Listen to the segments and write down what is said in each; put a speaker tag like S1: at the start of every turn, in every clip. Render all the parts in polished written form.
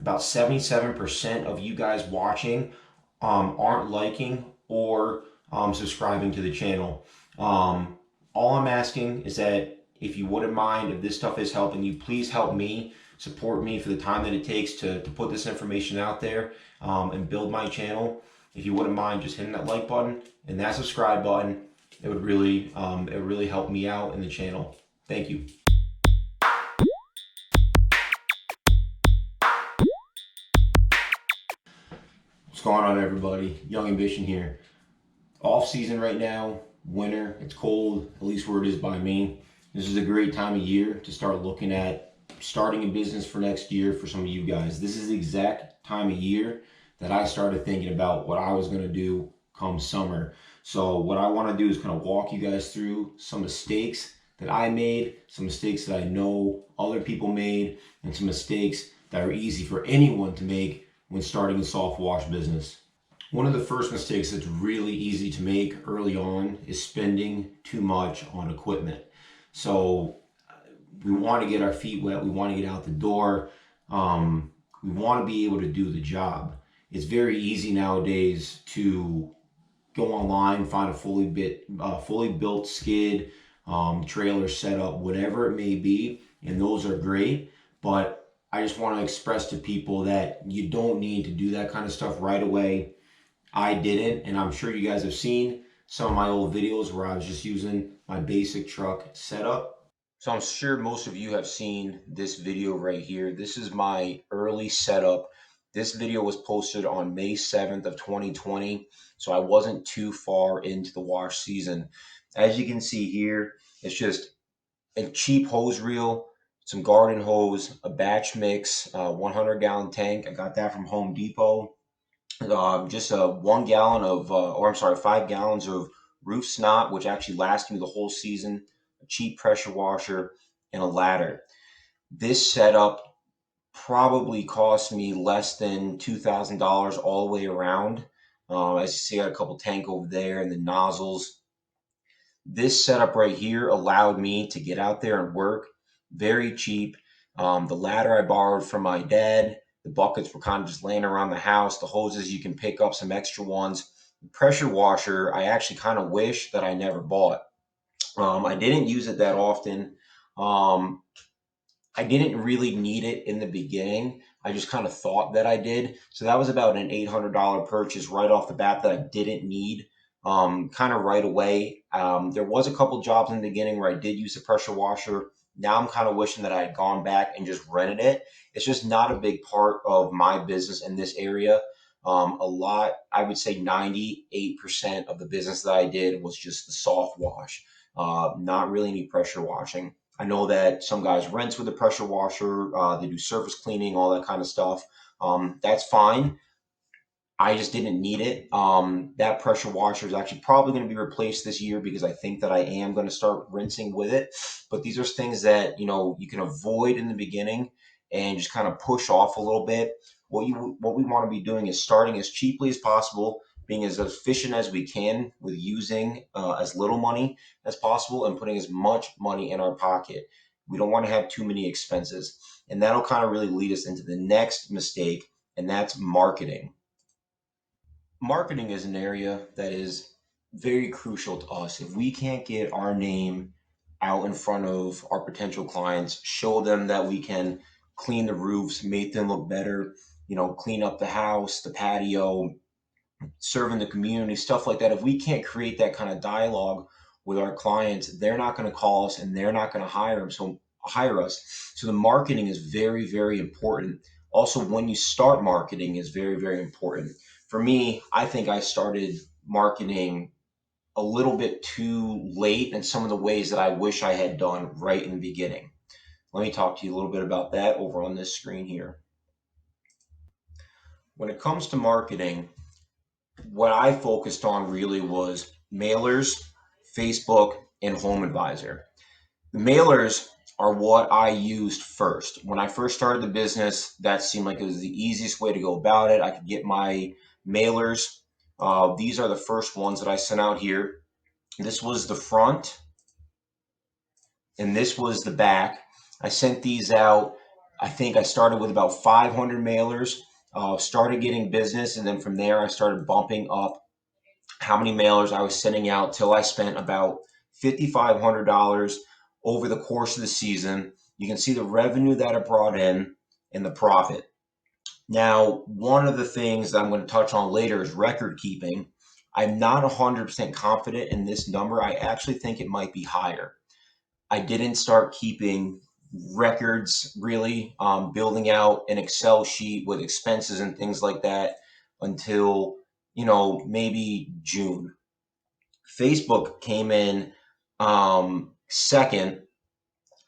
S1: About 77% of you guys watching aren't liking or subscribing to the channel. All I'm asking is that if you wouldn't mind, if this stuff is helping you, please help me, support me for the time that it takes to put this information out there and build my channel. If you wouldn't mind just hitting that like button and that subscribe button, it would really help me out in the channel. Thank you. What's going on, everybody? Young Ambition here. Off season right now, winter, it's cold, at least where it is by me. This is a great time of year to start looking at starting a business for next year for some of you guys. This is the exact time of year that I started thinking about what I was going to do come summer. So what I want to do is kind of walk you guys through some mistakes that I made, some mistakes that I know other people made, and some mistakes that are easy for anyone to make when starting a soft wash business. One of the first mistakes that's really easy to make early on is spending too much on equipment. So we want to get our feet wet, we want to get out the door, we want to be able to do the job. It's very easy nowadays to go online, find a fully built skid, trailer setup, whatever it may be, and those are great. But I just want to express to people that you don't need to do that kind of stuff right away. I didn't, and I'm sure you guys have seen some of my old videos where I was just using my basic truck setup. So I'm sure most of you have seen this video right here. This is my early setup. This video was posted on May 7th of 2020, so I wasn't too far into the wash season. As you can see here, it's just a cheap hose reel, some garden hose, a batch mix, 100-gallon tank. I got that from Home Depot. Just a 1 gallon of, or I'm sorry, 5 gallons of roof snot, which actually lasts me the whole season, a cheap pressure washer, and a ladder. This setup probably cost me less than $2,000 all the way around. As you see, I got a couple tank over there and the nozzles. This setup right here allowed me to get out there and work very cheap. The ladder I borrowed from my dad. The buckets were kind of just laying around the house. The hoses, you can pick up some extra ones. The pressure washer, I actually kind of wish that I never bought. I didn't use it that often. I didn't really need it in the beginning. I just kind of thought that I did. So that was about an $800 purchase right off the bat that I didn't need kind of right away. There was a couple jobs in the beginning where I did use a pressure washer. Now I'm kind of wishing that I had gone back and just rented it. It's just not a big part of my business in this area. I would say 98% of the business that I did was just the soft wash, not really any pressure washing. I know that some guys rinse with a pressure washer, they do surface cleaning, all that kind of stuff. That's fine. I just didn't need it. That pressure washer is actually probably going to be replaced this year because I think that I am going to start rinsing with it. But these are things that you can avoid in the beginning and just kind of push off a little bit. What we want to be doing is starting as cheaply as possible, being as efficient as we can with using as little money as possible and putting as much money in our pocket. We don't want to have too many expenses, and that'll kind of really lead us into the next mistake, and that's marketing. Marketing is an area that is very crucial to us. If we can't get our name out in front of our potential clients, show them that we can clean the roofs, make them look better, clean up the house, the patio, serve in the community, stuff like that. If we can't create that kind of dialogue with our clients, they're not going to call us and they're not going to hire us. So the marketing is very, very important. Also, when you start marketing is very, very important. For me, I think I started marketing a little bit too late in some of the ways that I wish I had done right in the beginning. Let me talk to you a little bit about that over on this screen here. When it comes to marketing, what I focused on really was mailers, Facebook, and Home Advisor. The mailers are what I used first. When I first started the business, that seemed like it was the easiest way to go about it. I could get my mailers. These are the first ones that I sent out here. This was the front, and this was the back. I sent these out I think I started with about 500 mailers, started getting business, and then from there I started bumping up how many mailers I was sending out till I spent about $5,500 over the course of the season. You can see the revenue that it brought in and the profit. Now, one of the things that I'm going to touch on later is record keeping. I'm not 100% confident in this number. I actually think it might be higher. I didn't start keeping records really, building out an Excel sheet with expenses and things like that until, maybe June. Facebook came in second,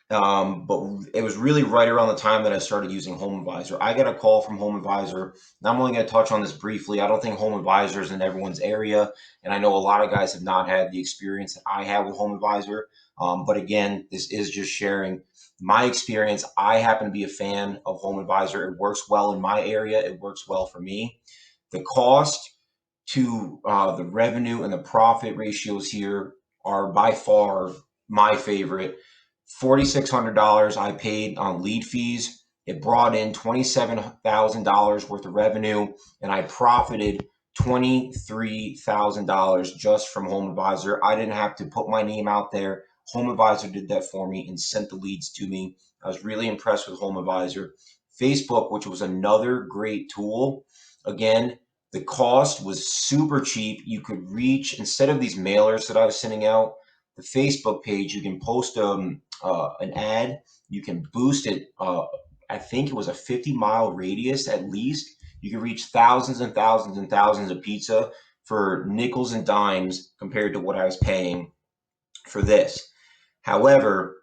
S1: but it was really right around the time that I started using Home Advisor. I got a call from Home Advisor. And I'm only going to touch on this briefly. I don't think Home Advisor is in everyone's area, and I know a lot of guys have not had the experience that I have with Home Advisor. But again, this is just sharing my experience. I happen to be a fan of Home Advisor. It works well in my area. It works well for me. The cost to the revenue and the profit ratios here are by far my favorite. $4,600 I paid on lead fees. It brought in $27,000 worth of revenue, and I profited $23,000 just from Home Advisor. I didn't have to put my name out there. Home Advisor did that for me and sent the leads to me. I was really impressed with Home Advisor. Facebook, which was another great tool, again, the cost was super cheap. You could reach, instead of these mailers that I was sending out, the Facebook page, you can post an ad, you can boost it. I think it was a 50-mile radius at least. You can reach thousands and thousands and thousands of pizza for nickels and dimes compared to what I was paying for this. However,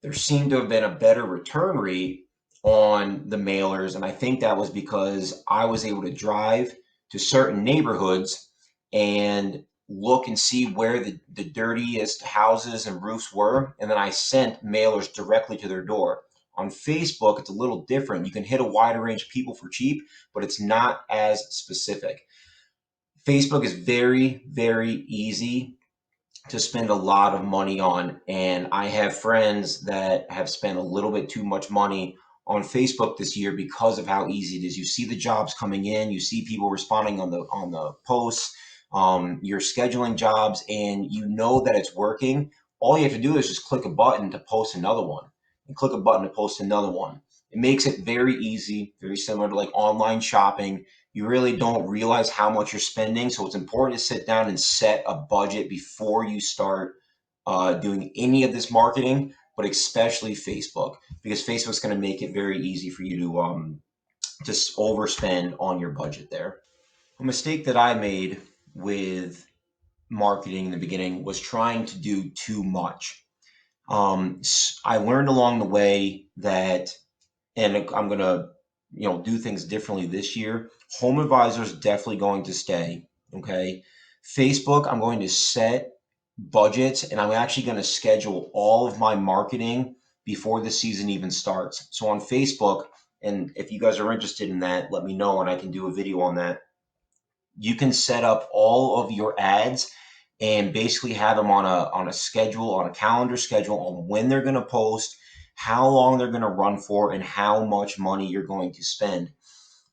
S1: there seemed to have been a better return rate on the mailers. And I think that was because I was able to drive to certain neighborhoods and look and see where the dirtiest houses and roofs were. And then I sent mailers directly to their door. On Facebook, it's a little different. You can hit a wider range of people for cheap, but it's not as specific. Facebook is very, very easy to spend a lot of money on. And I have friends that have spent a little bit too much money on Facebook this year because of how easy it is. You see the jobs coming in, you see people responding on the posts, you're scheduling jobs, and you know that it's working. All you have to do is just click a button to post another one, and click a button to post another one. It makes it very easy, very similar to like online shopping. You really don't realize how much you're spending. So it's important to sit down and set a budget before you start doing any of this marketing, but especially Facebook, because Facebook's going to make it very easy for you to just overspend on your budget there. A mistake that I made with marketing in the beginning was trying to do too much. I learned along the way that, and I'm going to do things differently this year. Home Advisor is definitely going to stay. Okay. Facebook, I'm going to set budgets, and I'm actually going to schedule all of my marketing before the season even starts. So on Facebook, and if you guys are interested in that, let me know and I can do a video on that. You can set up all of your ads and basically have them on a schedule, on a calendar schedule, on when they're going to post, how long they're going to run for, and how much money you're going to spend.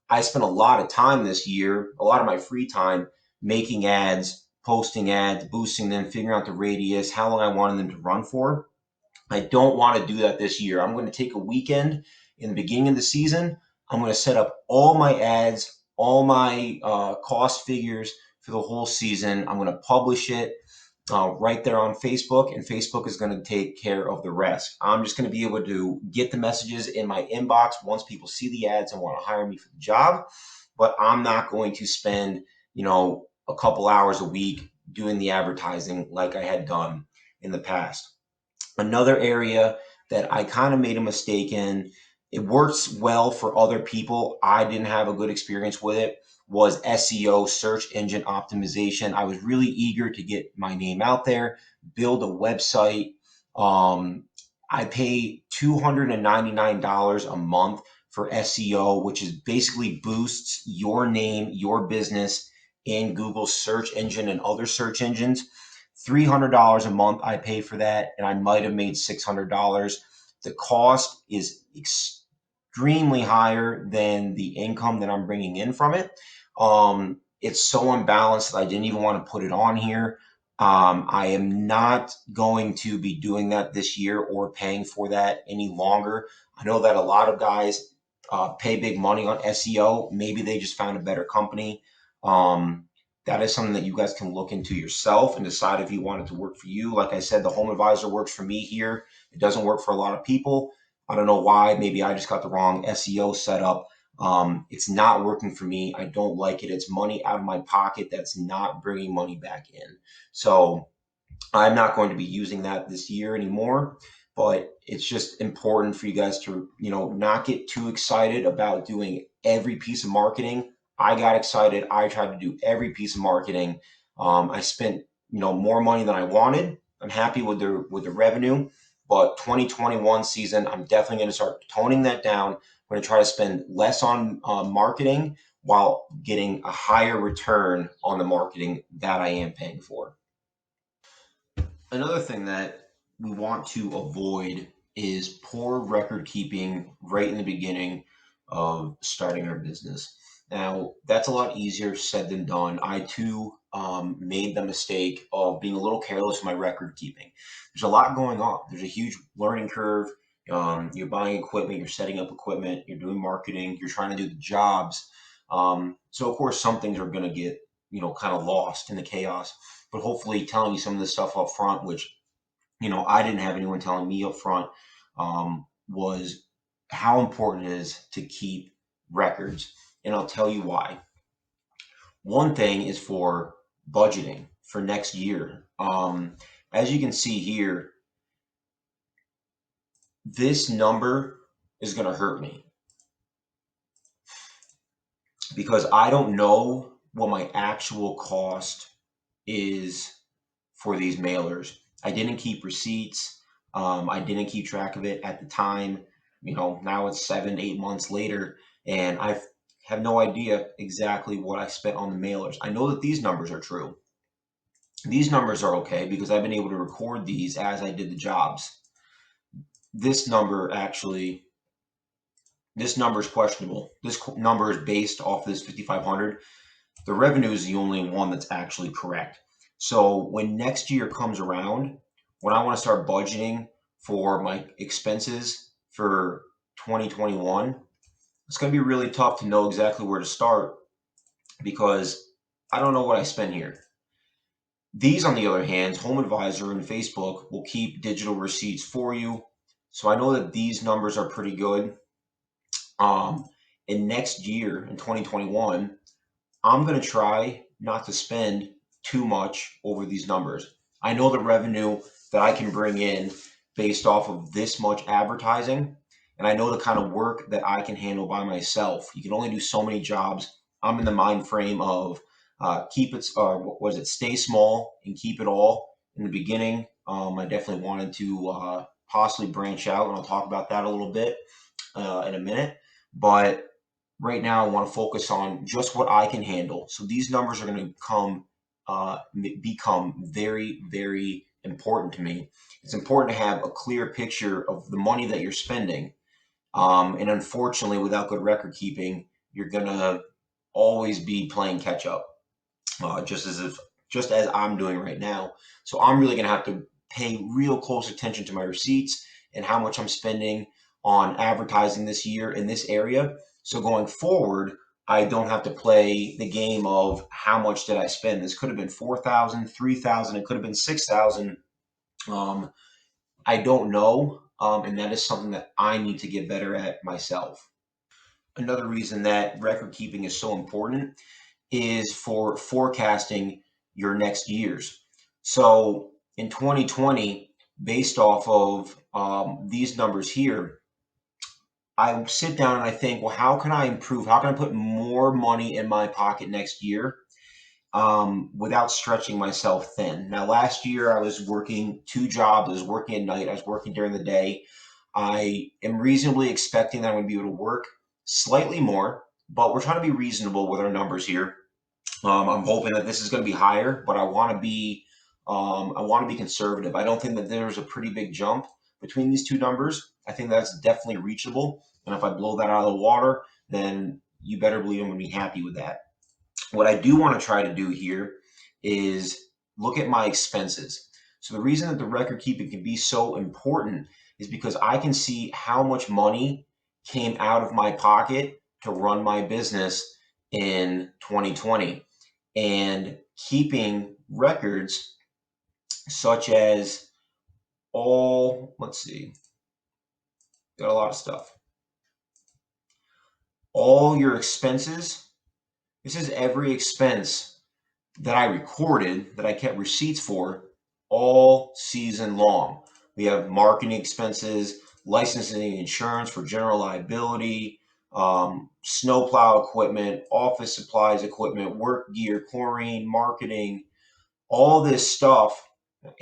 S1: I spent a lot of time this year, a lot of my free time, making ads, posting ads, boosting them, figuring out the radius, how long I wanted them to run for. I don't want to do that this year. I'm going to take a weekend in the beginning of the season. I'm going to set up all my ads, all my cost figures for the whole season. I'm going to publish it right there on Facebook, and Facebook is going to take care of the rest. I'm just going to be able to get the messages in my inbox once people see the ads and want to hire me for the job, but I'm not going to spend, a couple hours a week doing the advertising like I had done in the past. Another area that I kind of made a mistake in, it works well for other people. I didn't have a good experience with it, was SEO, search engine optimization. I was really eager to get my name out there, build a website. I pay $299 a month for SEO, which is basically boosts your name, your business in Google's search engine and other search engines. $300 a month I pay for that, and I might have made $600. The cost is extremely higher than the income that I'm bringing in from it. It's so unbalanced that I didn't even want to put it on here. I am not going to be doing that this year or paying for that any longer. I know that a lot of guys pay big money on SEO. Maybe they just found a better company. Um, that is something that you guys can look into yourself and decide if you want it to work for you. Like I said, the Home Advisor works for me here. It doesn't work for a lot of people. I don't know why. Maybe I just got the wrong SEO setup. It's not working for me. I don't like it. It's money out of my pocket that's not bringing money back in. So I'm not going to be using that this year anymore, but it's just important for you guys to, not get too excited about doing every piece of marketing. I got excited. I tried to do every piece of marketing. I spent, more money than I wanted. I'm happy with the revenue, but 2021 season, I'm definitely going to start toning that down. I'm going to try to spend less on marketing while getting a higher return on the marketing that I am paying for. Another thing that we want to avoid is poor record keeping right in the beginning of starting our business. Now, that's a lot easier said than done. I too made the mistake of being a little careless with my record keeping. There's a lot going on, there's a huge learning curve. You're buying equipment, you're setting up equipment, you're doing marketing, you're trying to do the jobs. So, of course, some things are going to get, kind of lost in the chaos, but hopefully telling you some of this stuff up front, which I didn't have anyone telling me up front, was how important it is to keep records. And I'll tell you why. One thing is for budgeting for next year. As you can see here, this number is going to hurt me because I don't know what my actual cost is for these mailers. I didn't keep receipts. I didn't keep track of it at the time. Now it's 7, 8 months later, and I have no idea exactly what I spent on the mailers. I know that these numbers are true. These numbers are okay because I've been able to record these as I did the jobs. This number actually, this number is questionable. This number is based off this 5,500. The revenue is the only one that's actually correct. So when next year comes around, when I want to start budgeting for my expenses for 2021, it's going to be really tough to know exactly where to start because I don't know what I spend here. These, on the other hand, Home Advisor and Facebook will keep digital receipts for you. So I know that these numbers are pretty good. In next year, in 2021, I'm going to try not to spend too much over these numbers. I know the revenue that I can bring in based off of this much advertising, and I know the kind of work that I can handle by myself. You can only do so many jobs. I'm in the mind frame of stay small and keep it all. In the beginning, I definitely wanted to possibly branch out, and I'll talk about that a little bit in a minute. But right now, I want to focus on just what I can handle. So these numbers are going to become very, very important to me. It's important to have a clear picture of the money that you're spending. And unfortunately, without good record keeping, you're going to always be playing catch up, just as I'm doing right now. So I'm really going to have to pay real close attention to my receipts and how much I'm spending on advertising this year in this area. So going forward, I don't have to play the game of how much did I spend. This could have been 4,000, 3,000. It could have been 6,000. I don't know, and that is something that I need to get better at myself. Another reason that record keeping is so important is for forecasting your next years. So in 2020, based off of these numbers here, I sit down and I think, well, how can I improve? How can I put more money in my pocket next year without stretching myself thin? Now, last year I was working 2 jobs. I was working at night. I was working during the day. I am reasonably expecting that I'm going to be able to work slightly more, but we're trying to be reasonable with our numbers here. I'm hoping that this is going to be higher, but I want to be conservative. I don't think that there's a pretty big jump between these two numbers. I think that's definitely reachable. And if I blow that out of the water, then you better believe I'm going to be happy with that. What I do want to try to do here is look at my expenses. So the reason that the record keeping can be so important is because I can see how much money came out of my pocket to run my business in 2020. And keeping records such as let's see, got a lot of stuff. All your expenses, this is every expense that I recorded, that I kept receipts for all season long. We have marketing expenses, licensing, insurance for general liability, snowplow equipment, office supplies equipment, work gear, chlorine, marketing, all this stuff,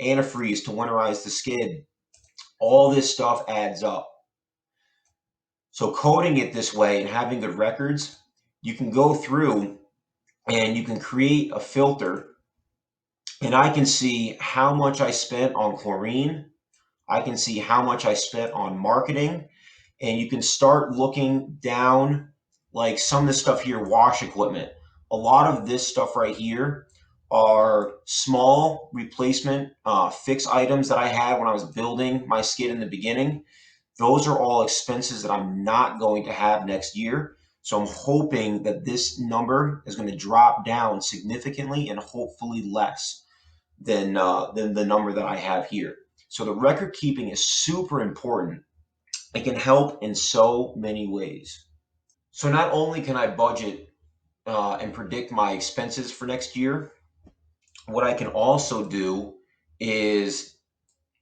S1: antifreeze to winterize the skid, all this stuff adds up. So coding it this way and having good records, you can go through and you can create a filter, and I can see how much I spent on chlorine. I can see how much I spent on marketing, and you can start looking down, like some of the stuff here, wash equipment. A lot of this stuff right here are small replacement fix items that I had when I was building my skid in the beginning. Those are all expenses that I'm not going to have next year. So I'm hoping that this number is going to drop down significantly and hopefully less than the number that I have here. So the record keeping is super important. It can help in so many ways. So not only can I budget and predict my expenses for next year, what I can also do is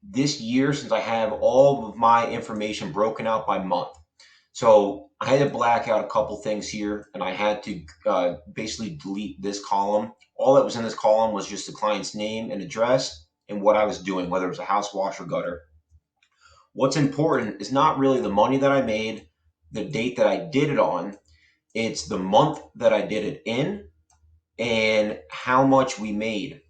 S1: this year, since I have all of my information broken out by month. So I had to black out a couple things here, and I had to basically delete this column. All that was in this column was just the client's name and address and what I was doing, whether it was a house wash or gutter. What's important is not really the money that I made, the date that I did it on, it's the month that I did it in and how much we made.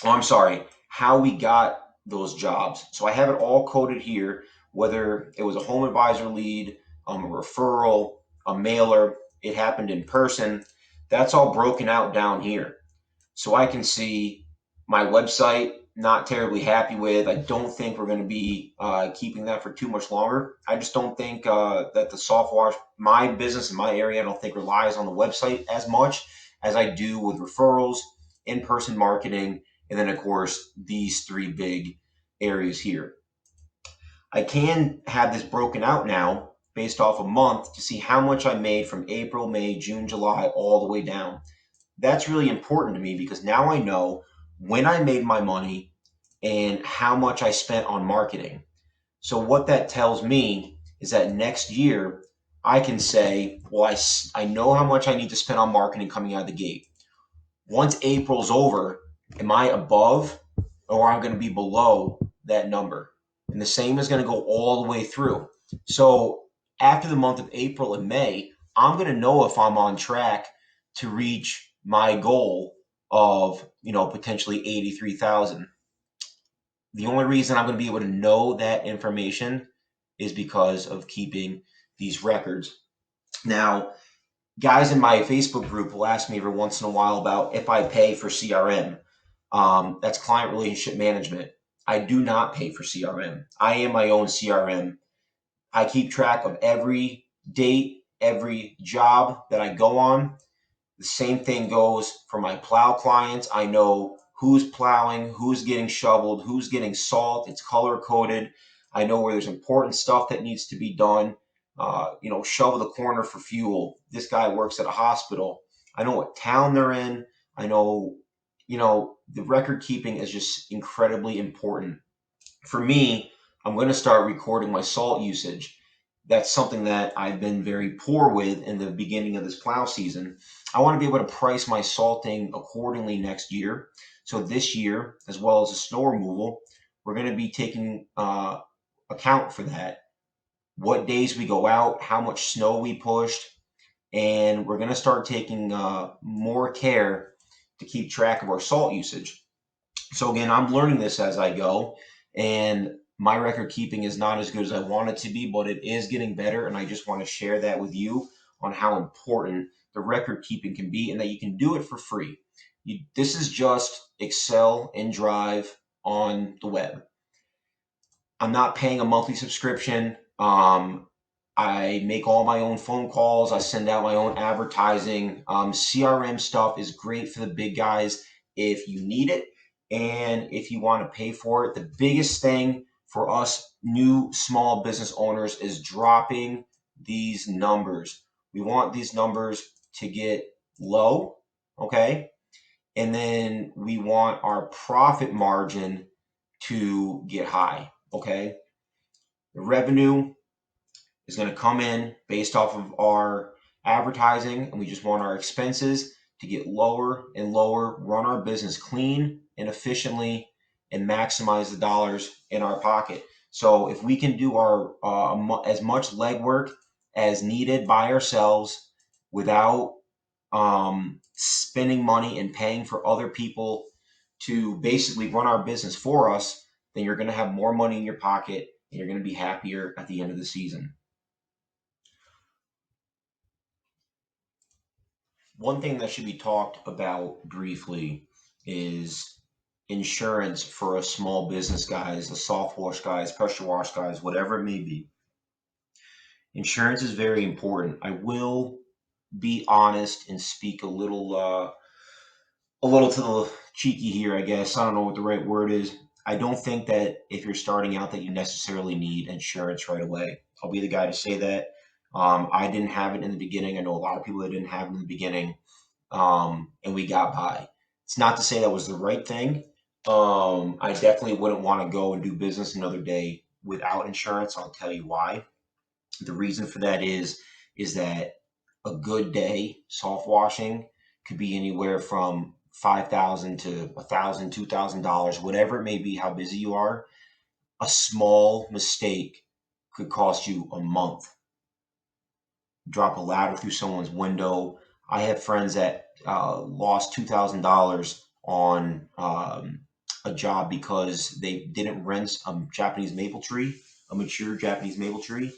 S1: Oh, I'm sorry, how we got those jobs. So I have it all coded here, whether it was a home advisor lead, a referral, a mailer, it happened in person. That's all broken out down here. So I can see my website, not terribly happy with. I don't think we're going to be keeping that for too much longer. I just don't think that the soft wash, my business in my area, I don't think relies on the website as much as I do with referrals, in-person marketing, and then, of course, these three big areas here. I can have this broken out now based off a month to see how much I made from April, May, June, July, all the way down. That's really important to me because now I know when I made my money and how much I spent on marketing. So what that tells me is that next year I can say, well, I know how much I need to spend on marketing coming out of the gate. Once April's over, am I above or I'm going to be below that number? And the same is going to go all the way through. So after the month of April and May, I'm going to know if I'm on track to reach my goal of, potentially 83,000. The only reason I'm going to be able to know that information is because of keeping these records. Now, guys in my Facebook group will ask me every once in a while about if I pay for CRM. That's client relationship management. I do not pay for CRM. I am my own CRM. I keep track of every date, every job that I go on. The same thing goes for my plow clients. I know who's plowing, who's getting shoveled, who's getting salt. It's color coded. I know where there's important stuff that needs to be done. Shovel the corner for fuel. This guy works at a hospital. I know what town they're in. I know, the record keeping is just incredibly important. For me, I'm going to start recording my salt usage. That's something that I've been very poor with in the beginning of this plow season. I want to be able to price my salting accordingly next year. So this year, as well as the snow removal, we're going to be taking account for that. What days we go out, how much snow we pushed, and we're going to start taking more care to keep track of our salt usage. So again, I'm learning this as I go, and My record keeping is not as good as I want it to be, but it is getting better. And I just want to share that with you on how important the record keeping can be and that you can do it for free. This is just Excel and Drive on the web. I'm not paying a monthly subscription. I make all my own phone calls. I send out my own advertising. CRM stuff is great for the big guys if you need it and if you want to pay for it. The biggest thing for us new small business owners is dropping these numbers. We want these numbers to get low, okay? And then we want our profit margin to get high, okay? The revenue is going to come in based off of our advertising, and we just want our expenses to get lower and lower, run our business clean and efficiently, and maximize the dollars in our pocket. So if we can do our as much legwork as needed by ourselves without spending money and paying for other people to basically run our business for us, then you're going to have more money in your pocket and you're going to be happier at the end of the season. One thing that should be talked about briefly is insurance for a small business guys, a soft wash guys, pressure wash guys, whatever it may be. Insurance is very important. I will be honest and speak a little to the cheeky here, I guess. I don't know what the right word is. I don't think that if you're starting out that you necessarily need insurance right away. I'll be the guy to say that. I didn't have it in the beginning. I know a lot of people that didn't have it in the beginning, and we got by. It's not to say that was the right thing. I definitely wouldn't want to go and do business another day without insurance. I'll tell you why. The reason for that is that a good day soft washing could be anywhere from $5,000 to $1,000, $2,000, whatever it may be, how busy you are. A small mistake could cost you a month. Drop a ladder through someone's window. I have friends that lost $2,000 on a job because they didn't rinse a Japanese maple tree, a mature Japanese maple tree,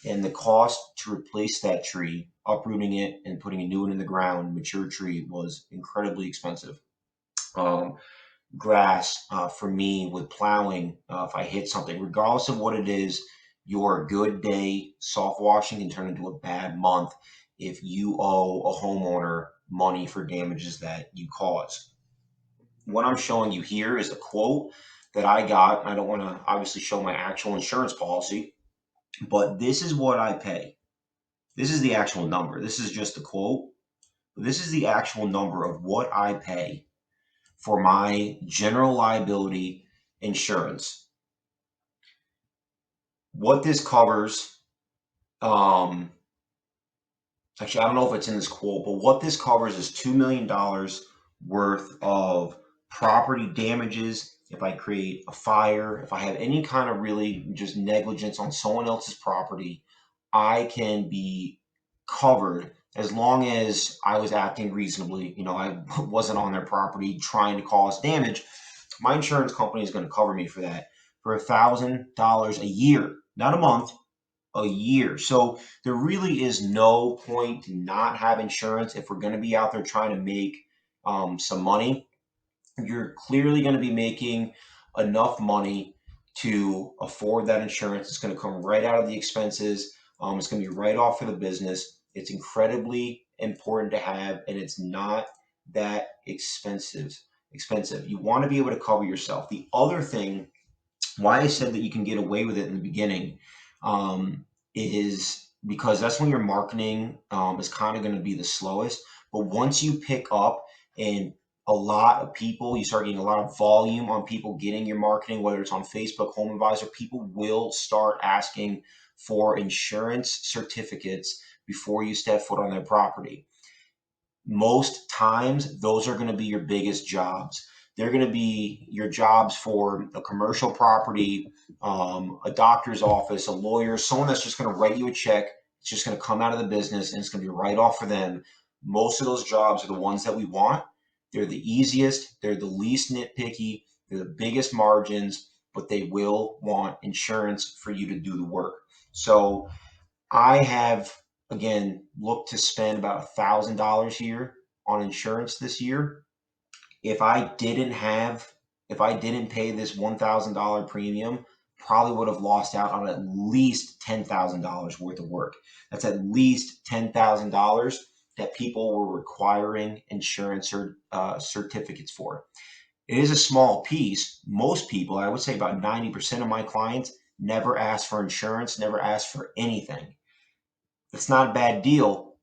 S1: and the cost to replace that tree, uprooting it and putting a new one in the ground, mature tree, was incredibly expensive. Grass, for me, with plowing, if I hit something, regardless of what it is, your good day soft washing can turn into a bad month if you owe a homeowner money for damages that you cause. What I'm showing you here is a quote that I got. I don't want to obviously show my actual insurance policy, but this is what I pay. This is the actual number. This is just a quote. This is the actual number of what I pay for my general liability insurance. What this covers, actually, I don't know if it's in this quote, but what this covers is $2 million worth of property damages. If I create a fire, if I have any kind of really just negligence on someone else's property, I can be covered as long as I was acting reasonably. I wasn't on their property trying to cause damage. My insurance company is going to cover me for that for $1,000 a year, not a month, a year. So there really is no point to not have insurance if we're going to be out there trying to make some money. You're clearly going to be making enough money to afford that insurance. It's going to come right out of the expenses. It's going to be right off for the business. It's incredibly important to have, and it's not that expensive. You want to be able to cover yourself. The other thing, why I said that you can get away with it in the beginning, is because that's when your marketing is kind of going to be the slowest. But once you pick up and a lot of people, you start getting a lot of volume on people getting your marketing, whether it's on Facebook, Home Advisor, people will start asking for insurance certificates before you step foot on their property. Most times, those are going to be your biggest jobs. They're going to be your jobs for a commercial property, a doctor's office, a lawyer, someone that's just going to write you a check. It's just going to come out of the business and it's going to be right off for them. Most of those jobs are the ones that we want. They're the easiest. They're the least nitpicky. They're the biggest margins. but they will want insurance for you to do the work. So I have, again, looked to spend about $1,000 here on insurance this year. If I didn't have, if I didn't pay this $1,000 premium, probably would have lost out on at least $10,000 worth of work. That's at least $10,000 that people were requiring insurance certificates for. It is a small piece. Most people, I would say about 90% of my clients, never ask for insurance, never ask for anything. It's not a bad deal,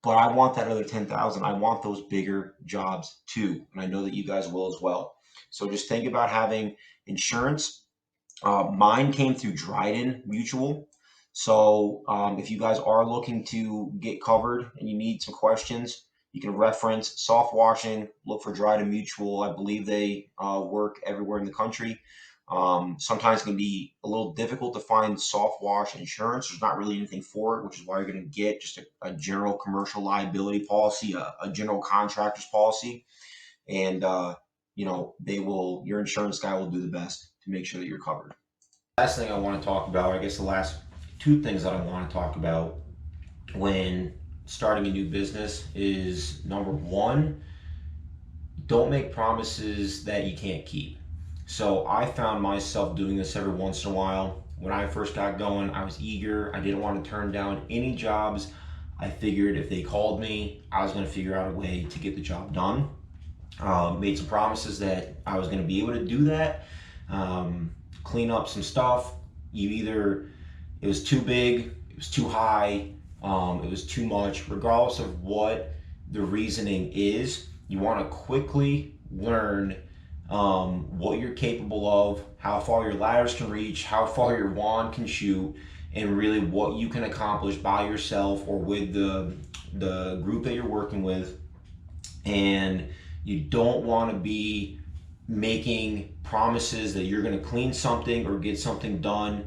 S1: but I want that other 10,000. I want those bigger jobs too. And I know that you guys will as well. So just think about having insurance. Mine came through Dryden Mutual. So if you guys are looking to get covered and you need some questions, you can reference soft washing, look for Dryden Mutual. I believe they work everywhere in the country. Sometimes it can be a little difficult to find soft wash insurance. There's not really anything for it, which is why you're going to get just a general commercial liability policy, a general contractor's policy. And, your insurance guy will do the best to make sure that you're covered. Last thing I want to talk about, I guess the last two things that I want to talk about when starting a new business is number one, don't make promises that you can't keep. So I found myself doing this every once in a while. When I first got going, I was eager. I didn't want to turn down any jobs. I figured if they called me, I was going to figure out a way to get the job done. Made some promises that I was going to be able to do that. Clean up some stuff. It was too big, it was too high, it was too much. Regardless of what the reasoning is, you want to quickly learn what you're capable of, how far your ladders can reach, how far your wand can shoot, and really what you can accomplish by yourself or with the group that you're working with. And you don't want to be making promises that you're going to clean something or get something done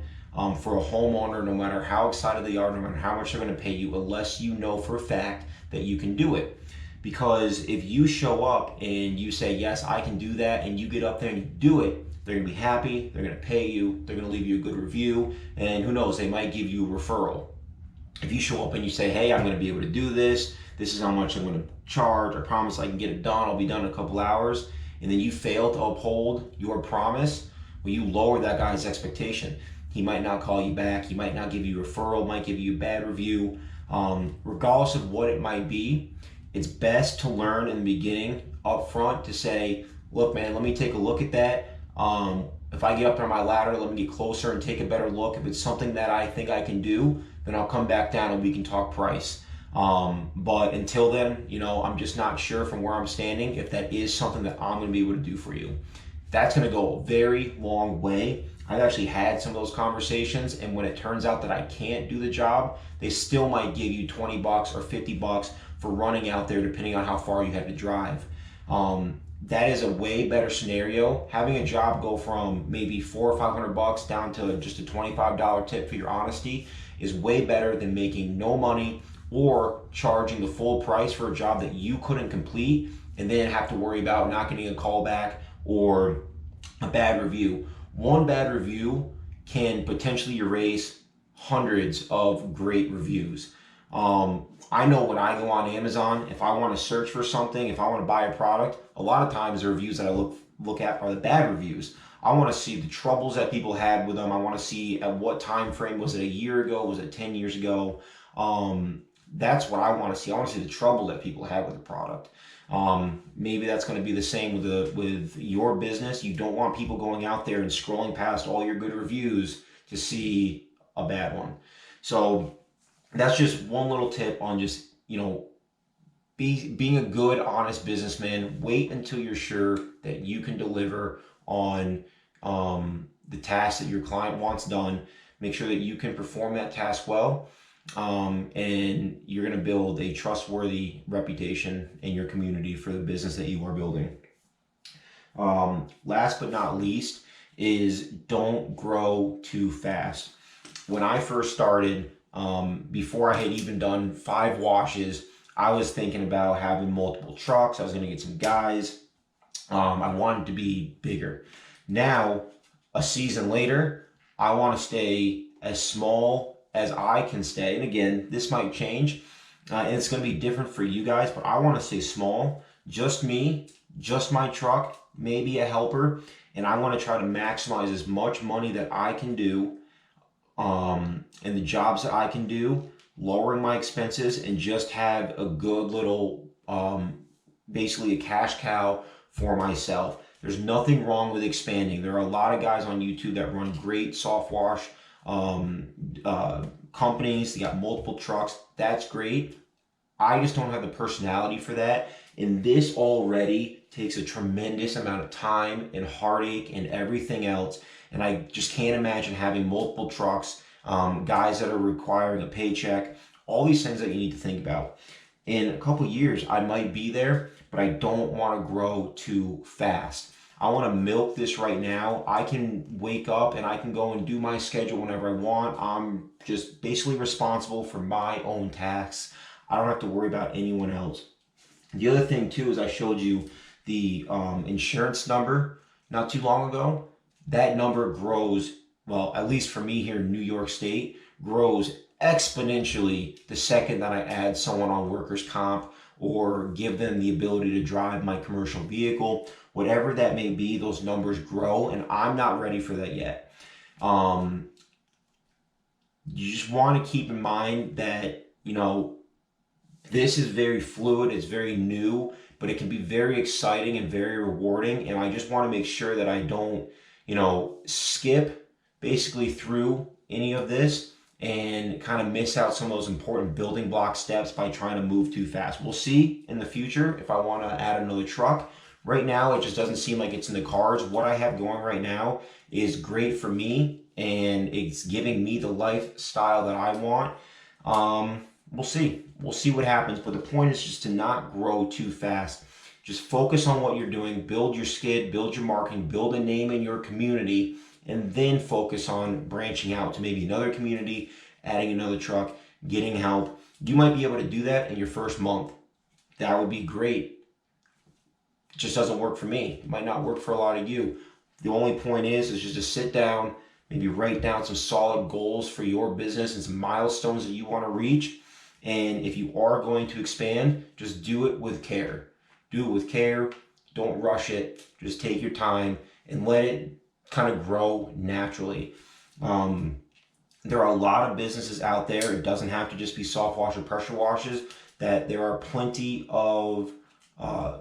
S1: for a homeowner, no matter how excited they are, no matter how much they're going to pay you, unless you know for a fact that you can do it. Because if you show up and you say, yes, I can do that, and you get up there and you do it, they're going to be happy, they're going to pay you, they're going to leave you a good review, and who knows, they might give you a referral. If you show up and you say, hey, I'm going to be able to do this, this is how much I'm going to charge, I promise I can get it done, I'll be done in a couple hours, and then you fail to uphold your promise, well, you lower that guy's expectation. He might not call you back, he might not give you a referral, might give you a bad review. Regardless of what it might be, it's best to learn in the beginning up front to say, look, man, let me take a look at that. If I get up there on my ladder, let me get closer and take a better look. If it's something that I think I can do, then I'll come back down and we can talk price. But until then, I'm just not sure from where I'm standing if that is something that I'm going to be able to do for you. That's going to go a very long way. I've actually had some of those conversations, and when it turns out that I can't do the job, they still might give you $20 or $50 for running out there, depending on how far you have to drive. That is a way better scenario. Having a job go from maybe $400 or $500 down to just a $25 tip for your honesty is way better than making no money or charging the full price for a job that you couldn't complete and then have to worry about not getting a call back or a bad review. One bad review can potentially erase hundreds of great reviews. I know when I go on Amazon, if I want to search for something, if I want to buy a product, a lot of times the reviews that I look at are the bad reviews. I want to see the troubles that people had with them. I want to see at what time frame, was it a year ago, was it 10 years ago? That's what I want to see. I want to see the trouble that people had with the product. Maybe that's going to be the same with your business. You don't want people going out there and scrolling past all your good reviews to see a bad one. So that's just one little tip on just, being a good, honest businessman. Wait until you're sure that you can deliver on the task that your client wants done. Make sure that you can perform that task well. And you're going to build a trustworthy reputation in your community for the business that you are building. Last but not least is don't grow too fast. When I first started, before I had even done 5 washes, I was thinking about having multiple trucks. I was going to get some guys. I wanted to be bigger. Now, a season later, I want to stay as small as I can stay. And again, this might change, and it's going to be different for you guys, but I want to stay small, just me, just my truck, maybe a helper, and I want to try to maximize as much money that I can do, and the jobs that I can do, lowering my expenses, and just have a good little, basically a cash cow for myself. There's nothing wrong with expanding. There are a lot of guys on YouTube that run great soft wash companies. They got multiple trucks. That's great. I just don't have the personality for that. And this already takes a tremendous amount of time and heartache and everything else. And I just can't imagine having multiple trucks, guys that are requiring a paycheck, all these things that you need to think about. In a couple years, I might be there, but I don't want to grow too fast. I want to milk this right now. I can wake up and I can go and do my schedule whenever I want. I'm just basically responsible for my own tasks. I don't have to worry about anyone else. The other thing too is I showed you the insurance number not too long ago. That number grows, well, at least for me here in New York State, grows exponentially the second that I add someone on workers' comp or give them the ability to drive my commercial vehicle. Whatever that may be, those numbers grow, and I'm not ready for that yet. You just want to keep in mind that, this is very fluid, it's very new, but it can be very exciting and very rewarding, and I just want to make sure that I don't, skip basically through any of this and kind of miss out some of those important building block steps by trying to move too fast. We'll see in the future if I want to add another truck. Right now, it just doesn't seem like it's in the cards. What I have going right now is great for me, and it's giving me the lifestyle that I want. We'll see. We'll see what happens. But the point is just to not grow too fast. Just focus on what you're doing. Build your skid, build your marketing, build a name in your community, and then focus on branching out to maybe another community, adding another truck, getting help. You might be able to do that in your first month. That would be great. It just doesn't work for me. It might not work for a lot of you. The only point is just to sit down, maybe write down some solid goals for your business and some milestones that you want to reach. And if you are going to expand, just do it with care. Do it with care. Don't rush it. Just take your time and let it kind of grow naturally. There are a lot of businesses out there. It doesn't have to just be soft wash or pressure washes. That there are plenty of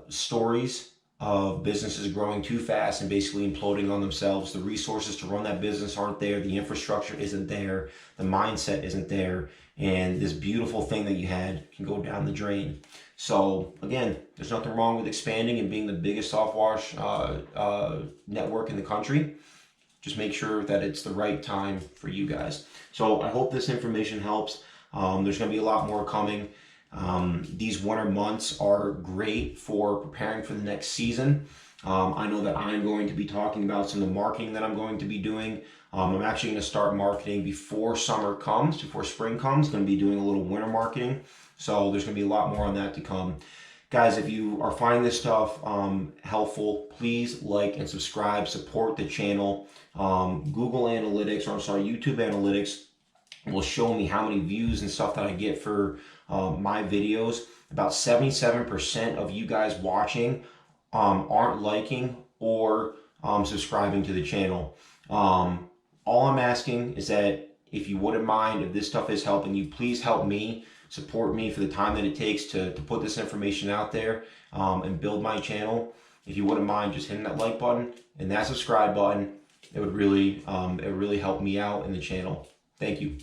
S1: stories of businesses growing too fast and basically imploding on themselves. The resources to run that business aren't there. The infrastructure isn't there. The mindset isn't there. And this beautiful thing that you had can go down the drain. So again, there's nothing wrong with expanding and being the biggest soft wash network in the country. Just make sure that it's the right time for you guys. So I hope this information helps. There's going to be a lot more coming. These winter months are great for preparing for the next season. I know that I'm going to be talking about some of the marketing that I'm going to be doing. I'm actually going to start marketing before summer comes, before spring comes. Going to be doing a little winter marketing. So there's going to be a lot more on that to come. Guys, if you are finding this stuff helpful, please like and subscribe, support the channel. Google Analytics, or I'm sorry, YouTube Analytics will show me how many views and stuff that I get for my videos. About 77% of you guys watching aren't liking or subscribing to the channel. All I'm asking is that if you wouldn't mind, if this stuff is helping you, please help me, support me for the time that it takes to put this information out there and build my channel. If you wouldn't mind just hitting that like button and that subscribe button, it would really help me out in the channel. Thank you.